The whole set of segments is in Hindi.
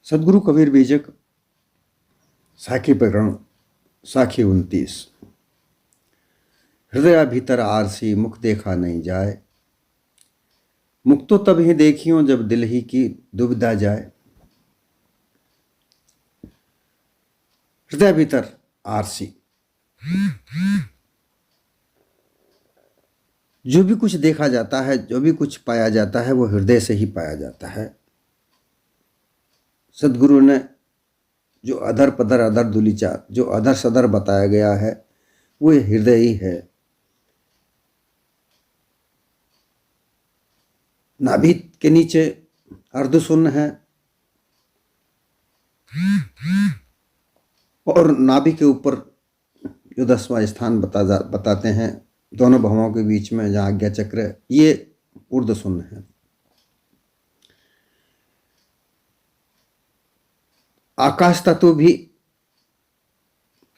सदगुरु कबीर बीजक साखी प्रकरण साखी 29। हृदय भीतर आरसी मुख देखा नहीं जाए, मुख तो तब ही देखियो जब दिल ही की दुविधा जाए। हृदय भीतर आरसी, जो भी कुछ देखा जाता है, जो भी कुछ पाया जाता है, वो हृदय से ही पाया जाता है। सदगुरु ने जो अधर पदर अधर दुलीचा, जो अधर सदर बताया गया है, वो हृदय ही है। नाभि के नीचे अर्धशून्य है और नाभि के ऊपर जो 10वां स्थान बताते हैं, दोनों भवों के बीच में जहाँ आज्ञा चक्र है, ये ऊर्ध्व शून्य है। आकाश तत्व भी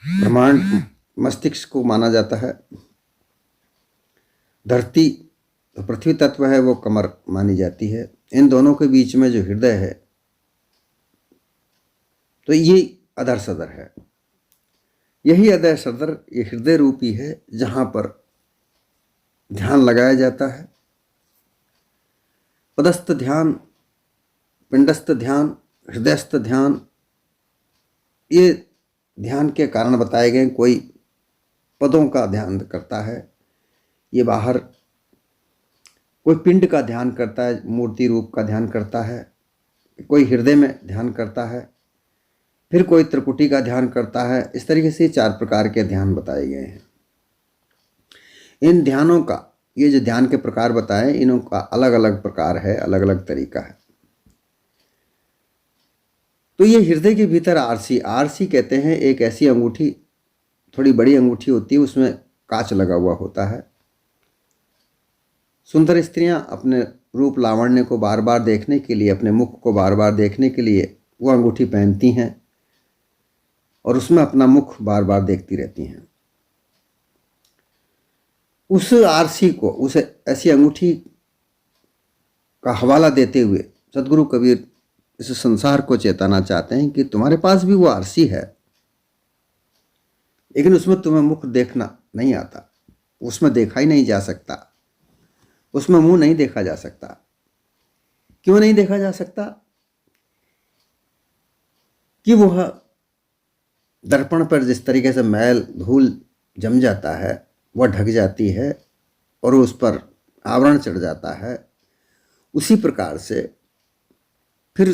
ब्रह्मांड मस्तिष्क को माना जाता है। धरती पृथ्वी तत्व है, वो कमर मानी जाती है। इन दोनों के बीच में जो हृदय है, तो ये अधर सदर है। यही अधर सदर, ये हृदय रूपी है, जहां पर ध्यान लगाया जाता है। पदस्थ ध्यान, पिंडस्थ ध्यान, हृदयस्थ ध्यान, ये ध्यान के कारण बताए गए। कोई पदों का ध्यान करता है, ये बाहर। कोई पिंड का ध्यान करता है, मूर्ति रूप का ध्यान करता है। कोई हृदय में ध्यान करता है, फिर कोई त्रिपुटी का ध्यान करता है। इस तरीके से 4 प्रकार के ध्यान बताए गए हैं। इन ध्यानों का, ये जो ध्यान के प्रकार बताए, इनों का अलग अलग प्रकार है, अलग अलग तरीका है। तो ये हृदय के भीतर आरसी कहते हैं। एक ऐसी अंगूठी, थोड़ी बड़ी अंगूठी होती है, उसमें कांच लगा हुआ होता है। सुंदर स्त्रियां अपने रूप लावण्य को बार बार देखने के लिए, अपने मुख को बार बार देखने के लिए वो अंगूठी पहनती हैं और उसमें अपना मुख बार बार देखती रहती हैं। उस आरसी को, उस ऐसी अंगूठी का हवाला देते हुए सदगुरु कबीर इस संसार को चेताना चाहते हैं कि तुम्हारे पास भी वो आरसी है, लेकिन उसमें तुम्हें मुख देखना नहीं आता, उसमें देखा ही नहीं जा सकता, उसमें मुंह नहीं देखा जा सकता। क्यों नहीं देखा जा सकता? कि वह दर्पण पर जिस तरीके से मैल धूल जम जाता है, वह ढक जाती है और उस पर आवरण चढ़ जाता है, उसी प्रकार से फिर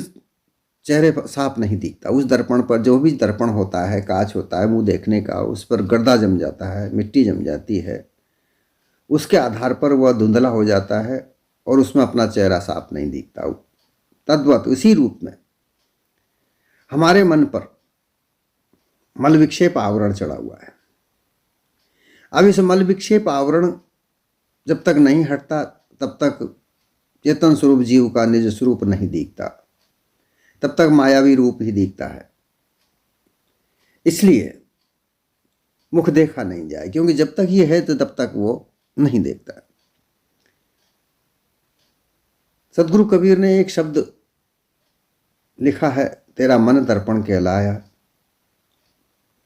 चेहरे पर साफ नहीं दिखता। उस दर्पण पर, जो भी दर्पण होता है, कांच होता है मुंह देखने का, उस पर गर्दा जम जाता है, मिट्टी जम जाती है। उसके आधार पर वह धुंधला हो जाता है और उसमें अपना चेहरा साफ नहीं दिखता। तद्वत उसी रूप में हमारे मन पर मल विक्षेप आवरण चढ़ा हुआ है। अब इस मल विक्षेप आवरण जब तक नहीं हटता, तब तक चेतन स्वरूप जीव का निज स्वरूप नहीं दिखता, तब तक मायावी रूप ही दिखता है। इसलिए मुख देखा नहीं जाए, क्योंकि जब तक ये है तो तब तक वो नहीं देखता। सदगुरु कबीर ने एक शब्द लिखा है, तेरा मन दर्पण कहलाया,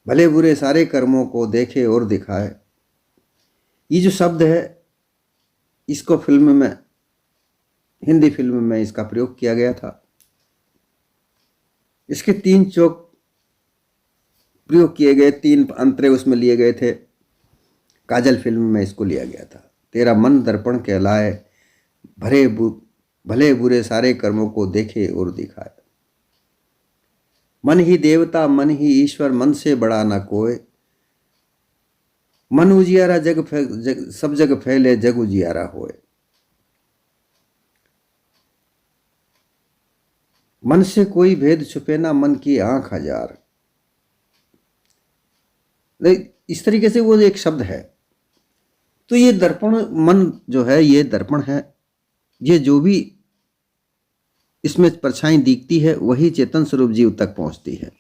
भले बुरे सारे कर्मों को देखे और दिखाए। ये जो शब्द है, इसको फिल्म में, हिंदी फिल्म में इसका प्रयोग किया गया था। इसके 3 चौक प्रयोग किए गए, 3 अंतरे उसमें लिए गए थे। काजल फिल्म में इसको लिया गया था। तेरा मन दर्पण कहलाए, भले बुरे सारे कर्मों को देखे और दिखाए। मन ही देवता, मन ही ईश्वर, मन से बड़ा न कोय। मन उजियारा सब जग फैले, जग उजियारा होए। मन से कोई भेद छुपे ना, मन की आंख हजार। इस तरीके से वो एक शब्द है। तो ये दर्पण, मन जो है, ये दर्पण है। ये जो भी इसमें परछाई दिखती है, वही चेतन स्वरूप जीव तक पहुंचती है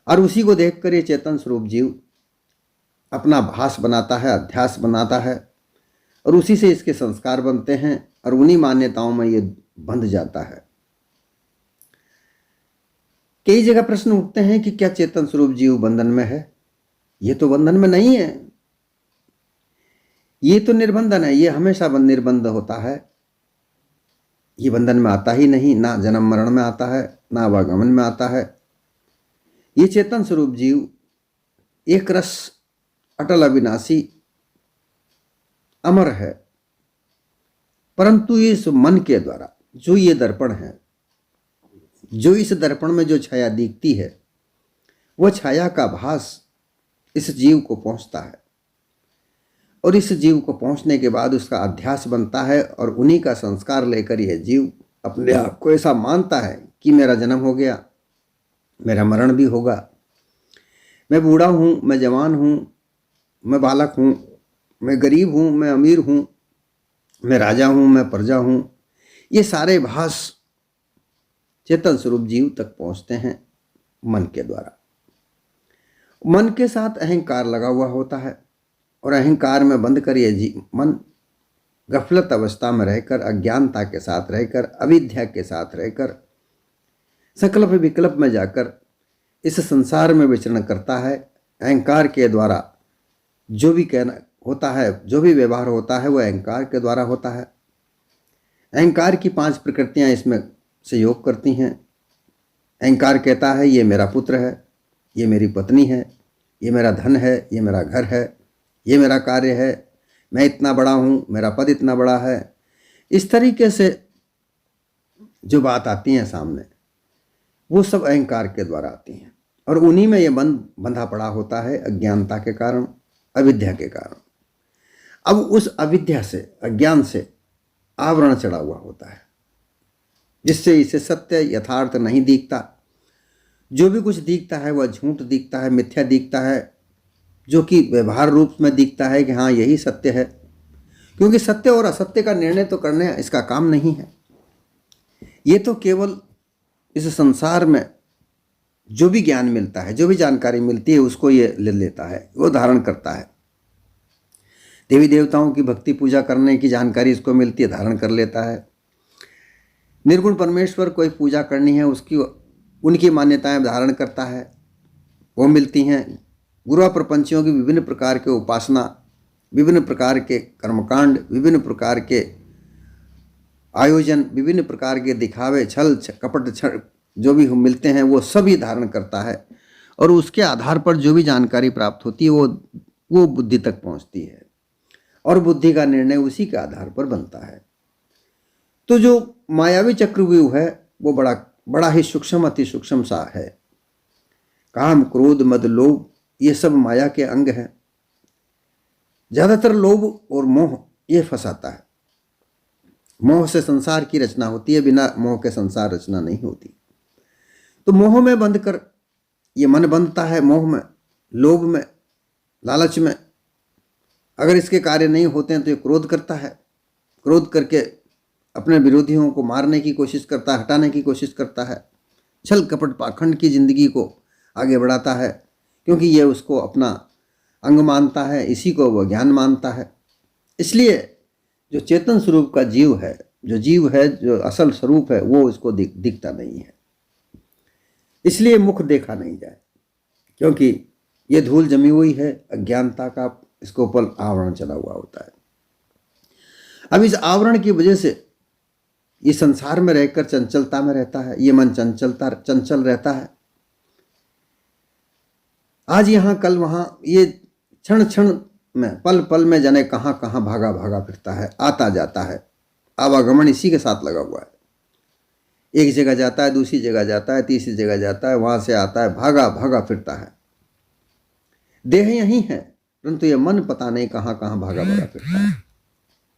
और उसी को देखकर ये चेतन स्वरूप जीव अपना भास बनाता है, अध्यास बनाता है और उसी से इसके संस्कार बनते हैं और उन्हीं मान्यताओं में ये बंध जाता है। कई जगह प्रश्न उठते हैं कि क्या चेतन स्वरूप जीव बंधन में है? ये तो बंधन में नहीं है, ये तो निर्बंधन है, ये हमेशा निर्बंध होता है, ये बंधन में आता ही नहीं, ना जन्म मरण में आता है, ना आवागमन में आता है। ये चेतन स्वरूप जीव एक रस, अटल, अविनाशी, अमर है। परंतु इस मन के द्वारा जो ये दर्पण है, जो इस दर्पण में जो छाया दिखती है, वह छाया का भास इस जीव को पहुंचता है, और इस जीव को पहुंचने के बाद उसका अध्यास बनता है, और उन्हीं का संस्कार लेकर यह जीव अपने आप को ऐसा मानता है कि मेरा जन्म हो गया, मेरा मरण भी होगा, मैं बूढ़ा हूँ, मैं जवान हूँ, मैं बालक हूँ, मैं गरीब हूँ, मैं अमीर हूँ, मैं राजा हूँ, मैं प्रजा हूँ। ये सारे भास चेतन स्वरूप जीव तक पहुँचते हैं मन के द्वारा। मन के साथ अहंकार लगा हुआ होता है, और अहंकार में बंध कर ये मन गफलत अवस्था में रहकर, अज्ञानता के साथ रहकर, अविद्या के साथ रहकर, संकल्प विकल्प में जाकर इस संसार में विचरण करता है। अहंकार के द्वारा जो भी कहना होता है, जो भी व्यवहार होता है, वह अहंकार के द्वारा होता है। अहंकार की 5 प्रकृतियां इसमें सहयोग करती हैं। अहंकार कहता है ये मेरा पुत्र है, ये मेरी पत्नी है, ये मेरा धन है, ये मेरा घर है, ये मेरा कार्य है, मैं इतना बड़ा हूँ, मेरा पद इतना बड़ा है। इस तरीके से जो बात आती है सामने, वो सब अहंकार के द्वारा आती हैं, और उन्हीं में ये बंधा पड़ा होता है अज्ञानता के कारण, अविद्या के कारण। अब उस अविद्या से, अज्ञान से आवरण चढ़ा हुआ होता है, जिससे इसे सत्य यथार्थ नहीं दिखता। जो भी कुछ दिखता है वह झूठ दिखता है, मिथ्या दिखता है, जो कि व्यवहार रूप में दिखता है कि हाँ यही सत्य है, क्योंकि सत्य और असत्य का निर्णय तो करने इसका काम नहीं है। ये तो केवल इस संसार में जो भी ज्ञान मिलता है, जो भी जानकारी मिलती है, उसको ये ले लेता है, वो धारण करता है। देवी देवताओं की भक्ति पूजा करने की जानकारी इसको मिलती है, धारण कर लेता है। निर्गुण परमेश्वर कोई पूजा करनी है, उसकी उनकी मान्यताएं धारण करता है, वो मिलती हैं। गुरु प्रपंचियों की विभिन्न प्रकार के उपासना, विभिन्न प्रकार के कर्मकांड, विभिन्न प्रकार के आयोजन, विभिन्न प्रकार के दिखावे, छल कपट जो भी मिलते हैं, वो सभी धारण करता है, और उसके आधार पर जो भी जानकारी प्राप्त होती है वो बुद्धि तक पहुंचती है, और बुद्धि का निर्णय उसी के आधार पर बनता है। तो जो मायावी चक्रव्यूह है वो बड़ा ही सूक्ष्म, अति सूक्ष्म सा है। काम, क्रोध, मद, लोभ, ये सब माया के अंग हैं। ज्यादातर लोभ और मोह ये फंसाता है। मोह से संसार की रचना होती है, बिना मोह के संसार रचना नहीं होती। तो मोह में बंध कर ये मन बंधता है, मोह में, लोभ में, लालच में। अगर इसके कार्य नहीं होते हैं तो ये क्रोध करता है, क्रोध करके अपने विरोधियों को मारने की कोशिश करता है, हटाने की कोशिश करता है, छल कपट पाखंड की जिंदगी को आगे बढ़ाता है, क्योंकि ये उसको अपना अंग मानता है, इसी को वह ज्ञान मानता है। इसलिए जो चेतन स्वरूप का जीव है, जो असल स्वरूप है, वो उसको दिखता नहीं है। इसलिए मुख देखा नहीं जाए, क्योंकि ये धूल जमी हुई है अज्ञानता का, इसके ऊपर आवरण चला हुआ होता है। अब इस आवरण की वजह से ये संसार में रहकर चंचलता में रहता है, ये मन चंचल रहता है। आज यहाँ कल वहाँ, ये क्षण क्षण में, पल पल में जाने कहाँ कहाँ भागा भागा फिरता है, आता जाता है। आवागमन इसी के साथ लगा हुआ है। एक जगह जाता है, दूसरी जगह जाता है, तीसरी जगह जाता है, वहां से आता है, भागा भागा फिरता है। देह यही है, परंतु ये मन पता नहीं कहाँ कहाँ भागा भागा फिरता है।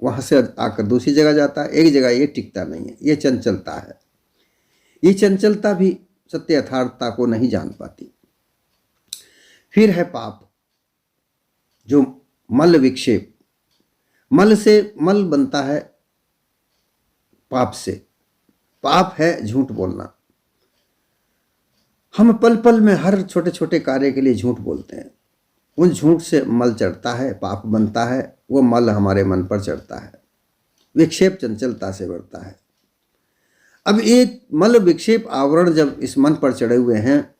वहां से आकर दूसरी जगह जाता है, एक जगह ये टिकता नहीं है। ये चंचलता है। ये चंचलता भी सत्य यथार्थता को नहीं जान पाती। फिर है पाप, जो मल विक्षेप, मल से मल बनता है, पाप से। पाप है झूठ बोलना। हम पल पल में हर छोटे छोटे कार्य के लिए झूठ बोलते हैं। उन झूठ से मल चढ़ता है, पाप बनता है, वो मल हमारे मन पर चढ़ता है, विक्षेप चंचलता से बढ़ता है। अब एक मल विक्षेप आवरण जब इस मन पर चढ़े हुए हैं,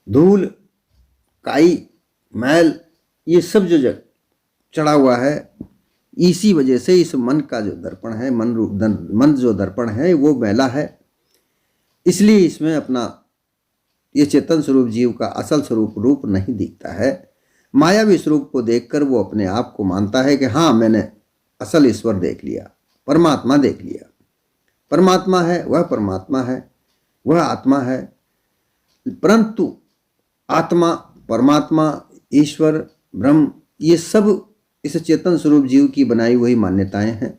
धूल, काई, मैल, ये सब जो जग चढ़ा हुआ है, इसी वजह से इस मन का जो दर्पण है, मन जो दर्पण है वो मैला है। इसलिए इसमें अपना ये चेतन स्वरूप जीव का असल स्वरूप रूप नहीं दिखता है। मायावी स्वरूप को देखकर वो अपने आप को मानता है कि हाँ, मैंने असल ईश्वर देख लिया, परमात्मा देख लिया। परमात्मा है, वह परमात्मा है, वह आत्मा है। परंतु आत्मा, परमात्मा, ईश्वर, ब्रह्म, ये सब इस चेतन स्वरूप जीव की बनाई हुई मान्यताएं हैं।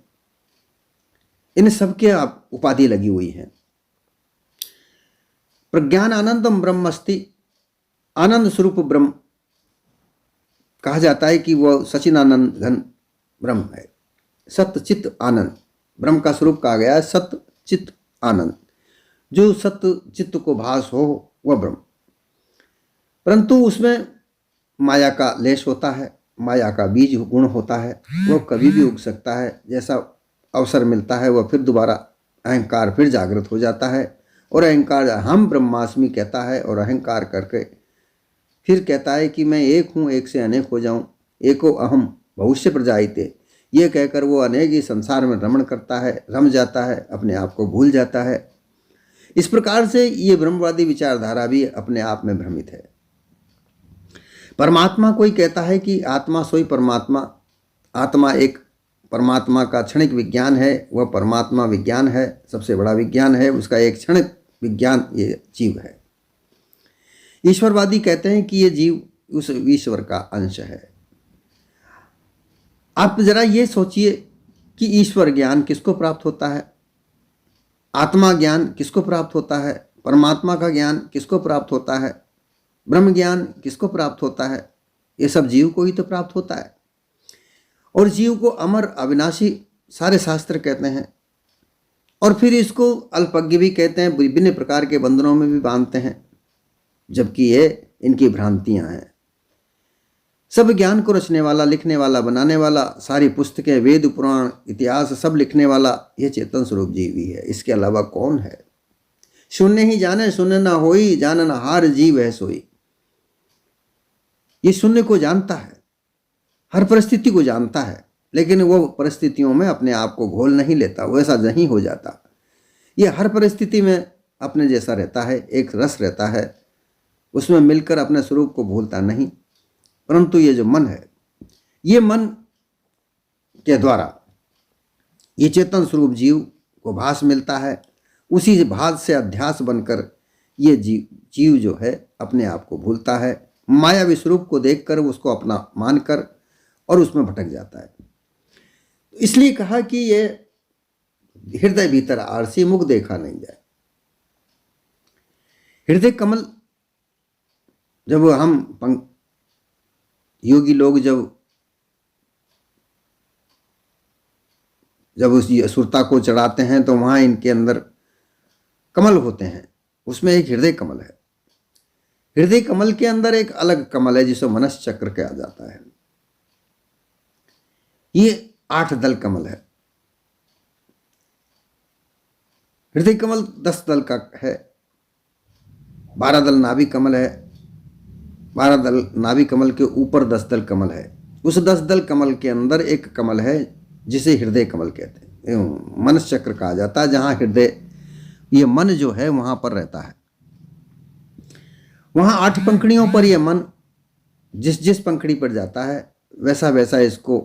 इन सबके आप उपाधि लगी हुई हैं। प्रज्ञान आनंदम ब्रह्मस्ति, आनंद स्वरूप ब्रह्म कहा जाता है कि वह सचिदानंद घन ब्रह्म है। सत्य चित्त आनंद ब्रह्म का स्वरूप कहा गया है। सत्य चित्त आनंद, जो सत्य चित्त को भास हो वह ब्रह्म। परंतु उसमें माया का लेश होता है, माया का बीज गुण होता है। वह कभी भी उग सकता है। जैसा अवसर मिलता है वह फिर दोबारा अहंकार फिर जागृत हो जाता है, और अहंकार हम ब्रह्मास्मि कहता है, और अहंकार करके फिर कहता है कि मैं एक हूँ, एक से अनेक हो जाऊँ। एको अहम भविष्य प्रजायते, ये कहकर वो अनेक ही संसार में रमण करता है, रम जाता है, अपने आप को भूल जाता है। इस प्रकार से ये ब्रह्मवादी विचारधारा भी अपने आप में भ्रमित है। परमात्मा कोई कहता है कि आत्मा सोई परमात्मा, आत्मा एक परमात्मा का क्षणिक विज्ञान है, वह परमात्मा विज्ञान है, सबसे बड़ा विज्ञान है, उसका एक क्षणिक विज्ञान ये जीव है। ईश्वरवादी कहते हैं कि ये जीव उस ईश्वर का अंश है। आप जरा ये सोचिए कि ईश्वर ज्ञान किसको प्राप्त होता है, आत्मा ज्ञान किसको प्राप्त होता है, परमात्मा का ज्ञान किसको प्राप्त होता है, ब्रह्म ज्ञान किसको प्राप्त होता है? ये सब जीव को ही तो प्राप्त होता है। और जीव को अमर अविनाशी सारे शास्त्र कहते हैं, और फिर इसको अल्पज्ञ भी कहते हैं, विभिन्न प्रकार के बंधनों में भी बांधते हैं, जबकि ये इनकी भ्रांतियां हैं। सब ज्ञान को रचने वाला, लिखने वाला, बनाने वाला, सारी पुस्तकें, वेद, पुराण, इतिहास सब लिखने वाला ये चेतन स्वरूप जीव ही है। इसके अलावा कौन है? शून्य ही जाने शून्य न होई, जानन हार जीव है सोई। ये शून्य को जानता है, हर परिस्थिति को जानता है, लेकिन वो परिस्थितियों में अपने आप को घोल नहीं लेता, वैसा नहीं हो जाता। ये हर परिस्थिति में अपने जैसा रहता है, एक रस रहता है, उसमें मिलकर अपने स्वरूप को भूलता नहीं। परंतु ये जो मन है, ये मन के द्वारा ये चेतन स्वरूप जीव को भास मिलता है। उसी भास से अध्यास बनकर ये जीव जो है अपने आप को भूलता है, मायावी स्वरूप को देखकर उसको अपना मानकर, और उसमें भटक जाता है। इसलिए कहा कि ये हृदय भीतर आरसी, मुख देखा नहीं जाए। हृदय कमल जब हम योगी लोग जब उस सुरता को चढ़ाते हैं तो वहां इनके अंदर कमल होते हैं, उसमें एक हृदय कमल है। हृदय कमल के अंदर एक अलग कमल है जिसे मनस चक्र कहा जाता है। ये 8 दल कमल है। हृदय कमल 10 दल का है। 12 दल नाभि कमल है। 12 दल नाभि कमल के ऊपर 10 दल कमल है। उस 10 दल कमल के अंदर एक कमल है जिसे हृदय कमल कहते हैं, मनस चक्र कहा जाता है, जहां हृदय, ये मन जो है वहां पर रहता है। वहां 8 पंखुड़ियों पर यह मन जिस जिस पंखुड़ी पर जाता है वैसा वैसा इसको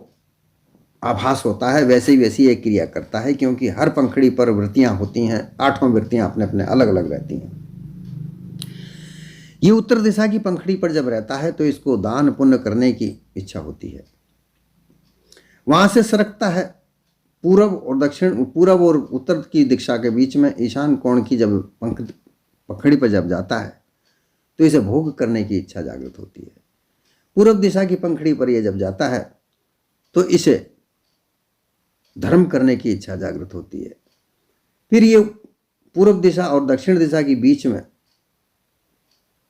आभास होता है, वैसे ही वैसी एक क्रिया करता है, क्योंकि हर पंखुड़ी पर वृत्तियां होती हैं। 8 वृत्तियां अपने अपने अलग अलग रहती हैं। ये उत्तर दिशा की पंखुड़ी पर जब रहता है तो इसको दान पुण्य करने की इच्छा होती है। वहां से सरकता है पूरब और दक्षिण, पूरब और उत्तर की दिशा के बीच में ईशान कोण की जब पंखुड़ी पर जब जाता है तो इसे भोग करने की इच्छा जागृत होती है। पूरब दिशा की पंखुड़ी पर यह जब जाता है तो इसे धर्म करने की इच्छा जागृत होती है। फिर ये पूर्व दिशा और दक्षिण दिशा के बीच में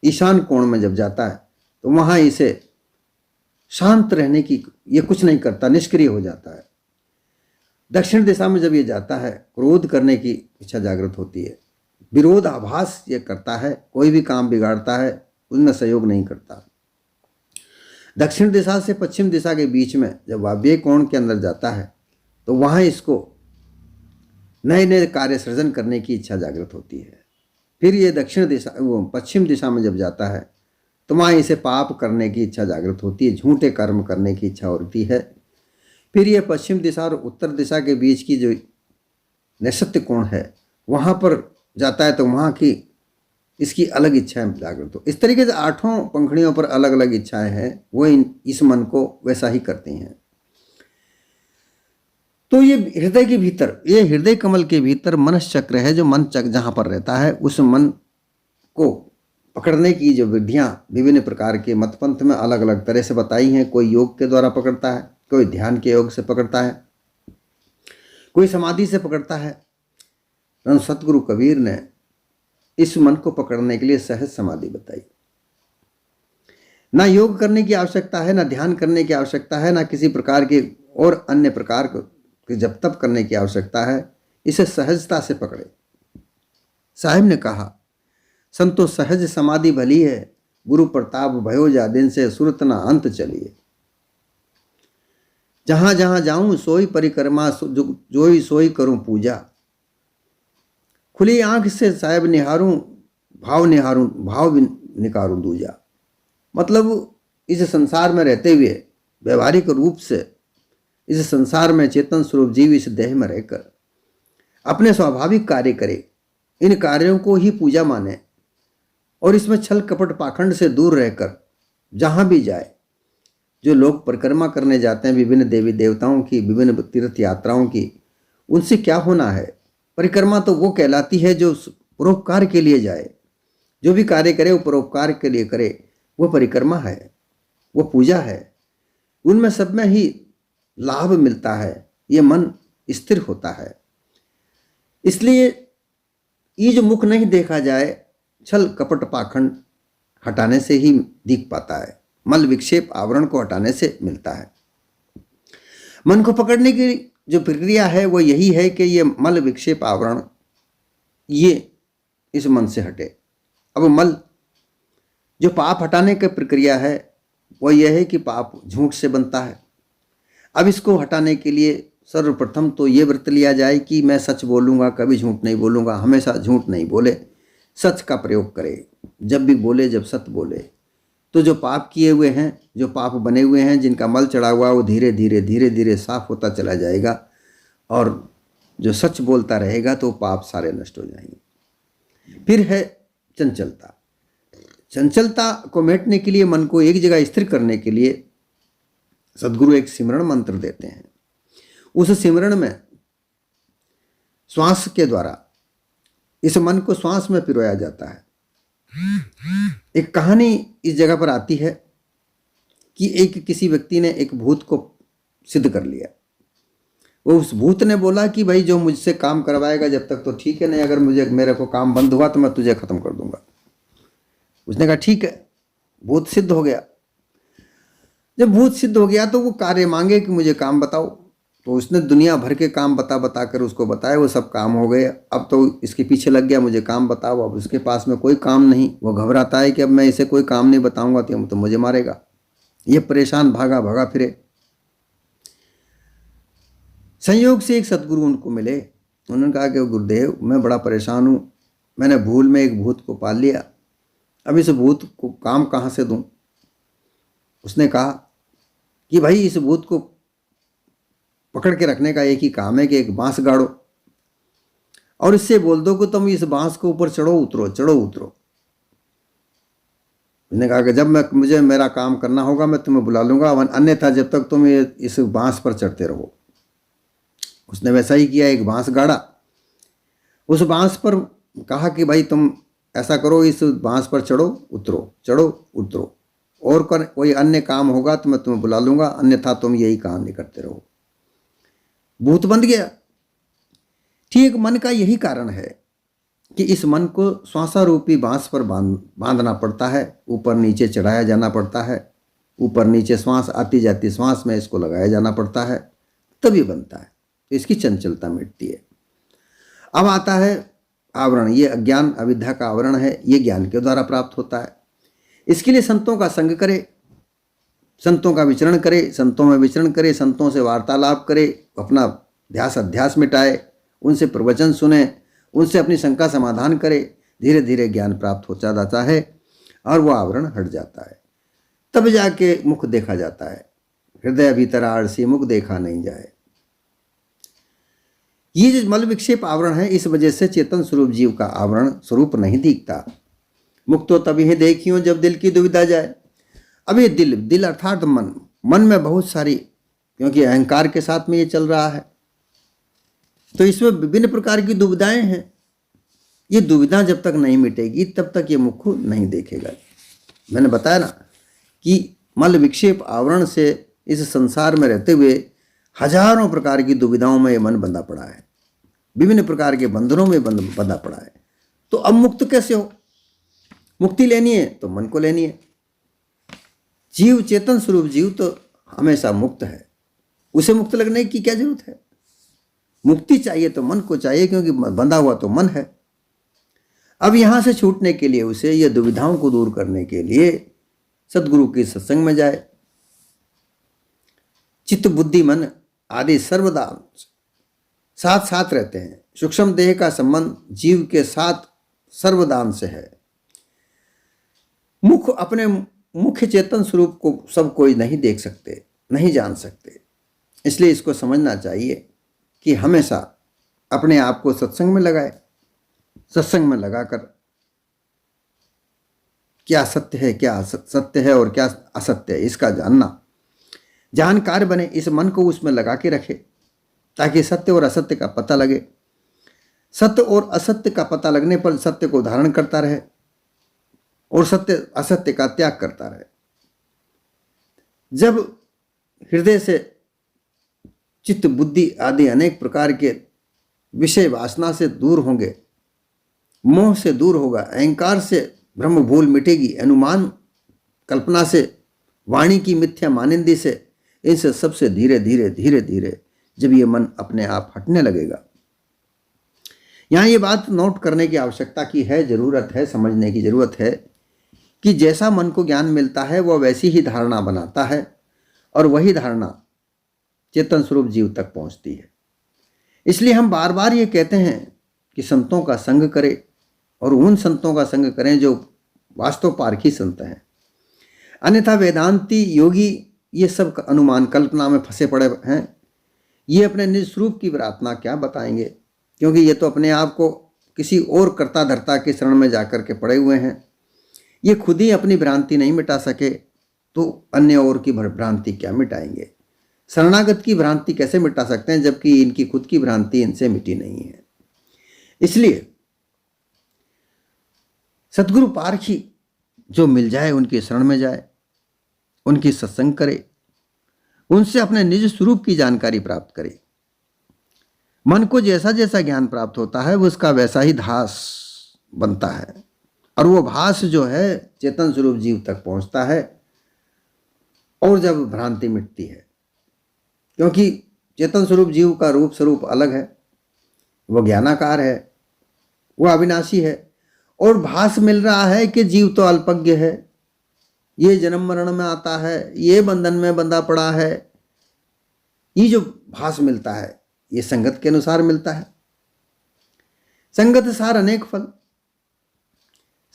ईशान कोण में जब जाता है तो वहां इसे शांत रहने की, ये कुछ नहीं करता, निष्क्रिय हो जाता है। दक्षिण दिशा में जब ये जाता है, क्रोध करने की इच्छा जागृत होती है, विरोध आभास ये करता है, कोई भी काम बिगाड़ता है, उसमें सहयोग नहीं करता। दक्षिण दिशा से पश्चिम दिशा के बीच में जब वायव्य कोण के अंदर जाता है तो वहाँ इसको नए नए कार्य सृजन करने की इच्छा जागृत होती है। फिर ये दक्षिण दिशा पश्चिम दिशा में जब जाता है तो वहाँ इसे पाप करने की इच्छा जागृत होती है, झूठे कर्म करने की इच्छा होती है। फिर ये पश्चिम दिशा और उत्तर दिशा के बीच की जो नैसत्य कोण है वहाँ पर जाता है तो वहाँ की इसकी अलग इच्छाएं जागृत हो। इस तरीके से 8 पंखुड़ियों पर अलग अलग इच्छाएं हैं, वो इस मन को वैसा ही करती हैं। तो ये हृदय के भीतर, ये हृदय कमल के भीतर मनस चक्र है, जो मन चक्र जहाँ पर रहता है उस मन को पकड़ने की जो विधियाँ विभिन्न प्रकार के मतपंथ में अलग अलग तरह से बताई हैं। कोई योग के द्वारा पकड़ता है, कोई ध्यान के योग से पकड़ता है, कोई समाधि से पकड़ता है। सतगुरु कबीर ने इस मन को पकड़ने के लिए सहज समाधि बताई। ना योग करने की आवश्यकता है, ना ध्यान करने की आवश्यकता है, ना किसी प्रकार के और अन्य प्रकार के जप तप करने की आवश्यकता है। इसे सहजता से पकड़े। साहिब ने कहा, संतो सहज समाधि भली है, गुरु प्रताप भयो जा दिन से सुरत ना अंत चलिए। जहां जहां जाऊं सोई परिक्रमा, जोई सोई करूं पूजा। खुली आंख से साहिब निहारूं, भाव निकारूं दूजा। मतलब इस संसार में रहते हुए व्यवहारिक रूप से इस संसार में चेतन स्वरूप जीव इस देह में रहकर अपने स्वाभाविक कार्य करे, इन कार्यों को ही पूजा माने और इसमें छल कपट पाखंड से दूर रहकर जहाँ भी जाए। जो लोग परिक्रमा करने जाते हैं विभिन्न देवी देवताओं की, विभिन्न तीर्थ यात्राओं की, उनसे क्या होना है? परिक्रमा तो वो कहलाती है जो परोपकार के लिए जाए। जो भी कार्य करे वो परोपकार के लिए करे, वो परिक्रमा है, वो पूजा है। उनमें सब में ही लाभ मिलता है, ये मन स्थिर होता है। इसलिए ये जो मुख नहीं देखा जाए, छल कपट पाखंड हटाने से ही दिख पाता है, मल विक्षेप आवरण को हटाने से मिलता है। मन को पकड़ने की जो प्रक्रिया है वो यही है कि ये मल विक्षेप आवरण ये इस मन से हटे। अब मल जो पाप हटाने की प्रक्रिया है वो यह है कि पाप झूठ से बनता है। अब इसको हटाने के लिए सर्वप्रथम तो ये व्रत लिया जाए कि मैं सच बोलूँगा, कभी झूठ नहीं बोलूँगा, हमेशा झूठ नहीं बोले, सच का प्रयोग करे। जब भी बोले, जब सत्य बोले, तो जो पाप किए हुए हैं, जो पाप बने हुए हैं, जिनका मल चढ़ा हुआ वो धीरे धीरे साफ होता चला जाएगा और जो सच बोलता रहेगा तो पाप सारे नष्ट हो जाएंगे। फिर है चंचलता। चंचलता को मेटने के लिए, मन को एक जगह स्थिर करने के लिए सद्गुरु एक सिमरण मंत्र देते हैं। उस सिमरण में श्वास के द्वारा इस मन को श्वास में पिरोया जाता है। एक कहानी इस जगह पर आती है कि किसी व्यक्ति ने एक भूत को सिद्ध कर लिया। वो उस भूत ने बोला कि भाई जो मुझसे काम करवाएगा जब तक तो ठीक है, नहीं अगर मेरे को काम बंद हुआ तो मैं तुझे खत्म कर दूंगा। उसने कहा ठीक है। भूत सिद्ध हो गया। जब भूत सिद्ध हो गया तो वो कार्य मांगे कि मुझे काम बताओ, तो उसने दुनिया भर के काम बता कर उसको बताया। वो सब काम हो गए। अब तो इसके पीछे लग गया, मुझे काम बताओ। अब उसके पास में कोई काम नहीं। वो घबराता है कि अब मैं इसे कोई काम नहीं बताऊंगा तो मुझे मारेगा। ये परेशान भागा फिरे। संयोग से एक सदगुरु उनको मिले। उन्होंने कहा कि गुरुदेव मैं बड़ा परेशान हूँ, मैंने भूल में एक भूत को पाल लिया, अब इस भूत को काम कहाँ से दूँ? उसने कहा कि भाई इस भूत को पकड़ के रखने का एक ही काम है कि एक बांस गाड़ो और इससे बोल दो कि तुम इस बांस के ऊपर चढ़ो उतरो। उसने कहा कि जब मुझे मेरा काम करना होगा मैं तुम्हें बुला लूंगा, अन्यथा जब तक तुम इस बांस पर चढ़ते रहो। उसने वैसा ही किया, एक बांस गाड़ा। उस बांस पर कहा कि भाई तुम ऐसा करो, इस बांस पर चढ़ो उतरो, और कोई अन्य काम होगा तो मैं तुम्हें बुला लूंगा, अन्यथा तुम यही काम नहीं करते रहो। भूत बंध गया। ठीक मन का यही कारण है कि इस मन को श्वासारूपी बांस पर बांधना पड़ता है, ऊपर नीचे चढ़ाया जाना पड़ता है, ऊपर नीचे श्वास आती जाती श्वास में इसको लगाया जाना पड़ता है, तभी बनता है। इसकी चंचलता मिटती है। अब आता है आवरण। ये अज्ञान अविद्या का आवरण है, ये ज्ञान के द्वारा प्राप्त होता है। इसके लिए संतों का संग करे, संतों का विचरण करे, संतों में विचरण करे, संतों से वार्तालाप करे, अपना ध्यास अध्यास मिटाए, उनसे प्रवचन सुने, उनसे अपनी शंका समाधान करे। धीरे धीरे ज्ञान प्राप्त होता जाता है और वह आवरण हट जाता है। तब जाके मुख देखा जाता है। हृदय भीतर आलसी, मुख देखा नहीं जाए। ये जो मल विक्षेप आवरण है, इस वजह से चेतन स्वरूप जीव का आवरण स्वरूप नहीं दिखता। मुख तो तभी है देखियो जब दिल की दुविधा जाए। अब ये दिल अर्थात मन में बहुत सारी, क्योंकि अहंकार के साथ में ये चल रहा है, तो इसमें विभिन्न प्रकार की दुविधाएं हैं। ये दुविधा जब तक नहीं मिटेगी तब तक ये मुख नहीं देखेगा। मैंने बताया ना कि मल विक्षेप आवरण से इस संसार में रहते हुए हजारों प्रकार की दुविधाओं में ये मन बंधा पड़ा है, विभिन्न प्रकार के बंधनों में बंधा पड़ा है। तो अब मुक्त कैसे हो? मुक्ति लेनी है तो मन को लेनी है। जीव, चेतन स्वरूप जीव तो हमेशा मुक्त है, उसे मुक्त लगने की क्या जरूरत है? मुक्ति चाहिए तो मन को चाहिए, क्योंकि बंधा हुआ तो मन है। अब यहां से छूटने के लिए उसे ये दुविधाओं को दूर करने के लिए सदगुरु के सत्संग में जाए। चित्त बुद्धि मन आदि सर्वदा साथ साथ रहते हैं। सूक्ष्म देह का संबंध जीव के साथ सर्वदान से है। मुख अपने मुख्य चेतन स्वरूप को सब कोई नहीं देख सकते, नहीं जान सकते। इसलिए इसको समझना चाहिए कि हमेशा अपने आप को सत्संग में लगाए। सत्संग में लगाकर क्या सत्य है, क्या असत्य है और क्या असत्य है, इसका जानना, जानकार बने। इस मन को उसमें लगा के रखे ताकि सत्य और असत्य का पता लगे। सत्य और असत्य का पता लगने पर सत्य को धारण करता रहे और सत्य असत्य का त्याग करता रहे। जब हृदय से चित्त बुद्धि आदि अनेक प्रकार के विषय वासना से दूर होंगे, मोह से दूर होगा, अहंकार से ब्रह्म भूल मिटेगी, अनुमान कल्पना से, वाणी की मिथ्या मानिंदी से, इनसे सबसे धीरे धीरे धीरे धीरे जब ये मन अपने आप हटने लगेगा। यहाँ ये बात नोट करने की आवश्यकता की है, जरूरत है, समझने की जरूरत है कि जैसा मन को ज्ञान मिलता है वह वैसी ही धारणा बनाता है और वही धारणा चेतन स्वरूप जीव तक पहुंचती है। इसलिए हम बार बार ये कहते हैं कि संतों का संग करें और उन संतों का संग करें जो वास्तव पारखी संत हैं। अन्यथा वेदांती योगी ये सब अनुमान कल्पना में फंसे पड़े हैं। ये अपने निज स्वरूप की प्रार्थना क्या बताएंगे, क्योंकि ये तो अपने आप को किसी और कर्ता धर्ता के शरण में जाकर के पड़े हुए हैं। ये खुद ही अपनी भ्रांति नहीं मिटा सके तो अन्य और की भ्रांति क्या मिटाएंगे? शरणागत की भ्रांति कैसे मिटा सकते हैं जबकि इनकी खुद की भ्रांति इनसे मिटी नहीं है? इसलिए सतगुरु पारखी जो मिल जाए उनके शरण में जाए, उनकी सत्संग करे, उनसे अपने निज स्वरूप की जानकारी प्राप्त करे। मन को जैसा जैसा ज्ञान प्राप्त होता है वो उसका वैसा ही धास बनता है और वो भास जो है चेतन स्वरूप जीव तक पहुंचता है। और जब भ्रांति मिटती है, क्योंकि चेतन स्वरूप जीव का रूप स्वरूप अलग है, वो ज्ञानाकार है, वो अविनाशी है, और भास मिल रहा है कि जीव तो अल्पज्ञ है, ये जन्म मरण में आता है, ये बंधन में बंधा पड़ा है। ये जो भास मिलता है ये संगत के अनुसार मिलता है। संगत सार अनेक फल।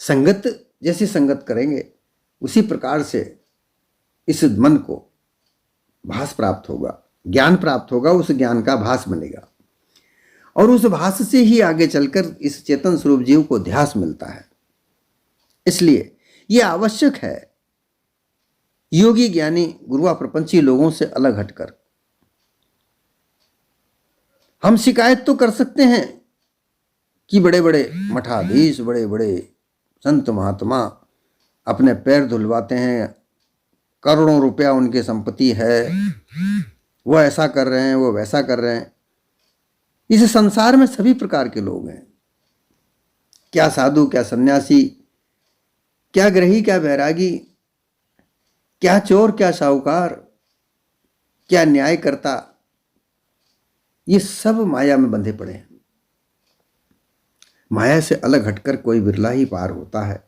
संगत जैसी संगत करेंगे उसी प्रकार से इस मन को भास प्राप्त होगा, ज्ञान प्राप्त होगा, उस ज्ञान का भास बनेगा और उस भास से ही आगे चलकर इस चेतन स्वरूप जीव को ध्यास मिलता है। इसलिए यह आवश्यक है योगी ज्ञानी गुरुआ प्रपंची लोगों से अलग हटकर। हम शिकायत तो कर सकते हैं कि बड़े बड़े मठाधीश, बड़े बड़े संत महात्मा अपने पैर धुलवाते हैं, करोड़ों रुपया उनकी संपत्ति है, वो ऐसा कर रहे हैं, वो वैसा कर रहे हैं। इस संसार में सभी प्रकार के लोग हैं, क्या साधु, क्या सन्यासी, क्या गृही, क्या बैरागी, क्या चोर, क्या साहूकार, क्या न्यायकर्ता, ये सब माया में बंधे पड़े हैं। माया से अलग हटकर कोई बिरला ही पार होता है।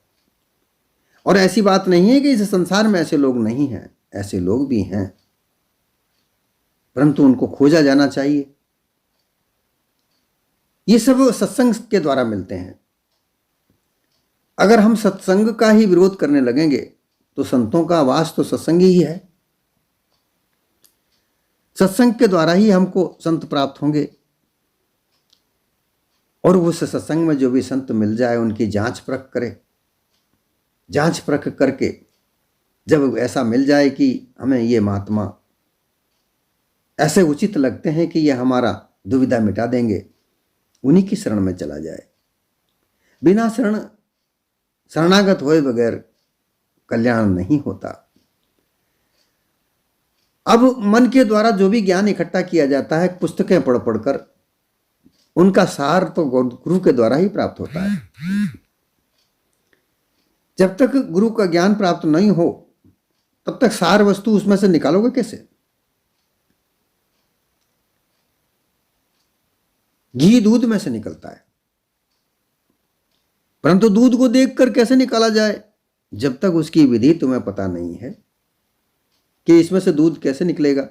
और ऐसी बात नहीं है कि इस संसार में ऐसे लोग नहीं हैं, ऐसे लोग भी हैं, परंतु उनको खोजा जाना चाहिए। ये सब सत्संग के द्वारा मिलते हैं। अगर हम सत्संग का ही विरोध करने लगेंगे तो संतों का वास तो सत्संग ही है। सत्संग के द्वारा ही हमको संत प्राप्त होंगे। और उस सत्संग में जो भी संत मिल जाए उनकी जांच परख करे। जांच परख करके जब ऐसा मिल जाए कि हमें ये महात्मा ऐसे उचित लगते हैं कि ये हमारा दुविधा मिटा देंगे, उन्हीं की शरण में चला जाए। बिना शरणागत हुए बगैर कल्याण नहीं होता। अब मन के द्वारा जो भी ज्ञान इकट्ठा किया जाता है, पुस्तकें पढ़ पढ़कर, उनका सार तो गुरु के द्वारा ही प्राप्त होता है। जब तक गुरु का ज्ञान प्राप्त नहीं हो तब तक सार वस्तु उसमें से निकालोगे कैसे? घी दूध में से निकलता है, परंतु दूध को देखकर कैसे निकाला जाए? जब तक उसकी विधि तुम्हें पता नहीं है कि इसमें से दूध कैसे निकलेगा,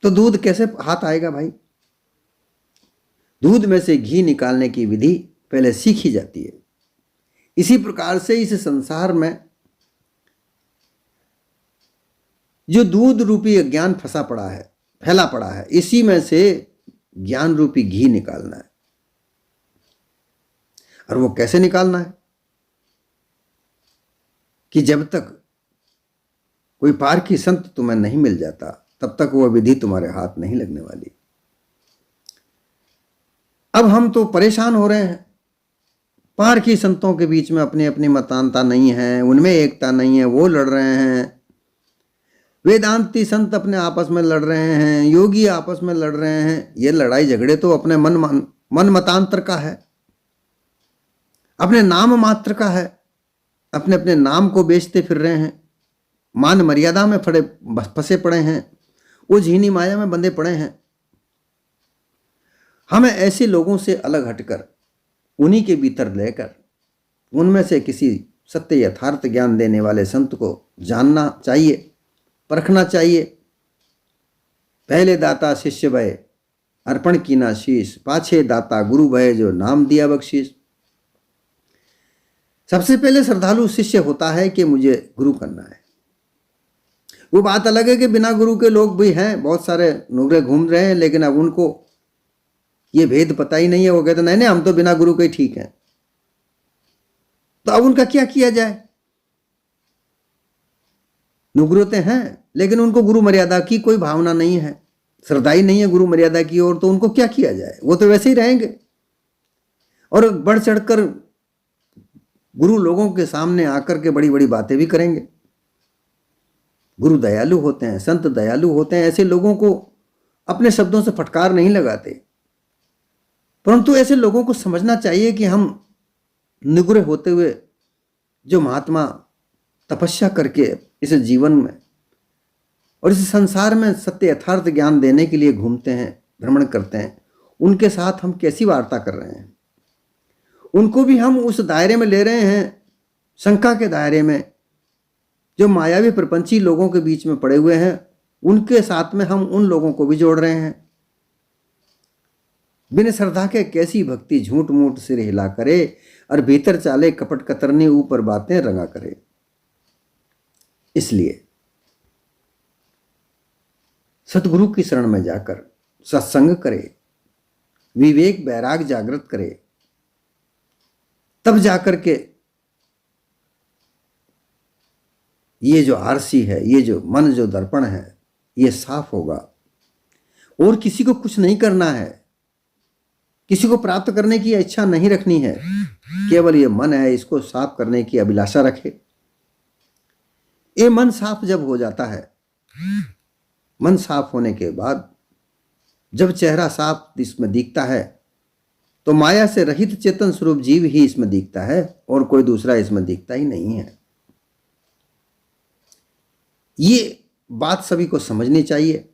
तो दूध कैसे हाथ आएगा भाई? दूध में से घी निकालने की विधि पहले सीखी जाती है। इसी प्रकार से इस संसार में जो दूध रूपी अज्ञान फंसा पड़ा है, फैला पड़ा है, इसी में से ज्ञान रूपी घी निकालना है। और वो कैसे निकालना है कि जब तक कोई पारखी संत तुम्हें नहीं मिल जाता तब तक वह विधि तुम्हारे हाथ नहीं लगने वाली। अब हम तो परेशान हो रहे हैं। पारखी संतों के बीच में अपनी अपनी मतानता नहीं है, उनमें एकता नहीं है, वो लड़ रहे हैं। वेदांती संत अपने आपस में लड़ रहे हैं, योगी आपस में लड़ रहे हैं। ये लड़ाई झगड़े तो अपने मन मतांतर का है, अपने नाम मात्र का है। अपने अपने नाम को बेचते फिर रहे हैं, मान मर्यादा में फंसे पड़े हैं, उझीनी माया में बंधे पड़े हैं। हमें ऐसे लोगों से अलग हटकर उन्हीं के भीतर लेकर उनमें से किसी सत्य यथार्थ ज्ञान देने वाले संत को जानना चाहिए, परखना चाहिए। पहले दाता शिष्य भय अर्पण कीना शीश, पाछे दाता गुरु भय जो नाम दिया बख्शीश। सबसे पहले श्रद्धालु शिष्य होता है कि मुझे गुरु करना है। वो बात अलग है कि बिना गुरु के लोग भी हैं, बहुत सारे नुगरे घूम रहे हैं, लेकिन अब उनको ये भेद पता ही नहीं है। वो कहते नहीं नहीं, हम तो बिना गुरु के ही ठीक हैं। तो अब उनका क्या किया जाए? नुग्रोते हैं लेकिन उनको गुरु मर्यादा की कोई भावना नहीं है, श्रद्धा ही नहीं है गुरु मर्यादा की ओर, तो उनको क्या किया जाए? वो तो वैसे ही रहेंगे और बढ़ चढ़कर गुरु लोगों के सामने आकर के बड़ी बड़ी बातें भी करेंगे। गुरु दयालु होते हैं, संत दयालु होते हैं, ऐसे लोगों को अपने शब्दों से फटकार नहीं लगाते। परंतु ऐसे लोगों को समझना चाहिए कि हम निगुरे होते हुए जो महात्मा तपस्या करके इस जीवन में और इस संसार में सत्य यथार्थ ज्ञान देने के लिए घूमते हैं, भ्रमण करते हैं, उनके साथ हम कैसी वार्ता कर रहे हैं? उनको भी हम उस दायरे में ले रहे हैं, शंका के दायरे में। जो मायावी प्रपंची लोगों के बीच में पड़े हुए हैं, उनके साथ में हम उन लोगों को भी जोड़ रहे हैं। बिन श्रद्धा के कैसी भक्ति झूठ मूठ सिर हिला करे, और भीतर चाले कपट कतरनी ऊपर बातें रंगा करे। इसलिए सतगुरु की शरण में जाकर सत्संग करे, विवेक वैराग जागृत करे, तब जाकर के ये जो आरसी है, ये जो मन जो दर्पण है, ये साफ होगा। और किसी को कुछ नहीं करना है, किसी को प्राप्त करने की इच्छा नहीं रखनी है, केवल ये मन है, इसको साफ करने की अभिलाषा रखे। ये मन साफ जब हो जाता है, मन साफ होने के बाद जब चेहरा साफ इसमें दिखता है, तो माया से रहित चेतन स्वरूप जीव ही इसमें दिखता है और कोई दूसरा इसमें दिखता ही नहीं है। ये बात सभी को समझनी चाहिए।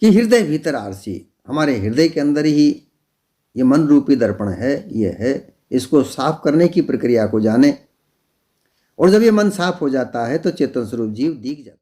कि हृदय भीतर आरसी, हमारे हृदय के अंदर ही ये मन रूपी दर्पण है, ये है। इसको साफ करने की प्रक्रिया को जाने, और जब ये मन साफ हो जाता है तो चेतन स्वरूप जीव दिख जाता है।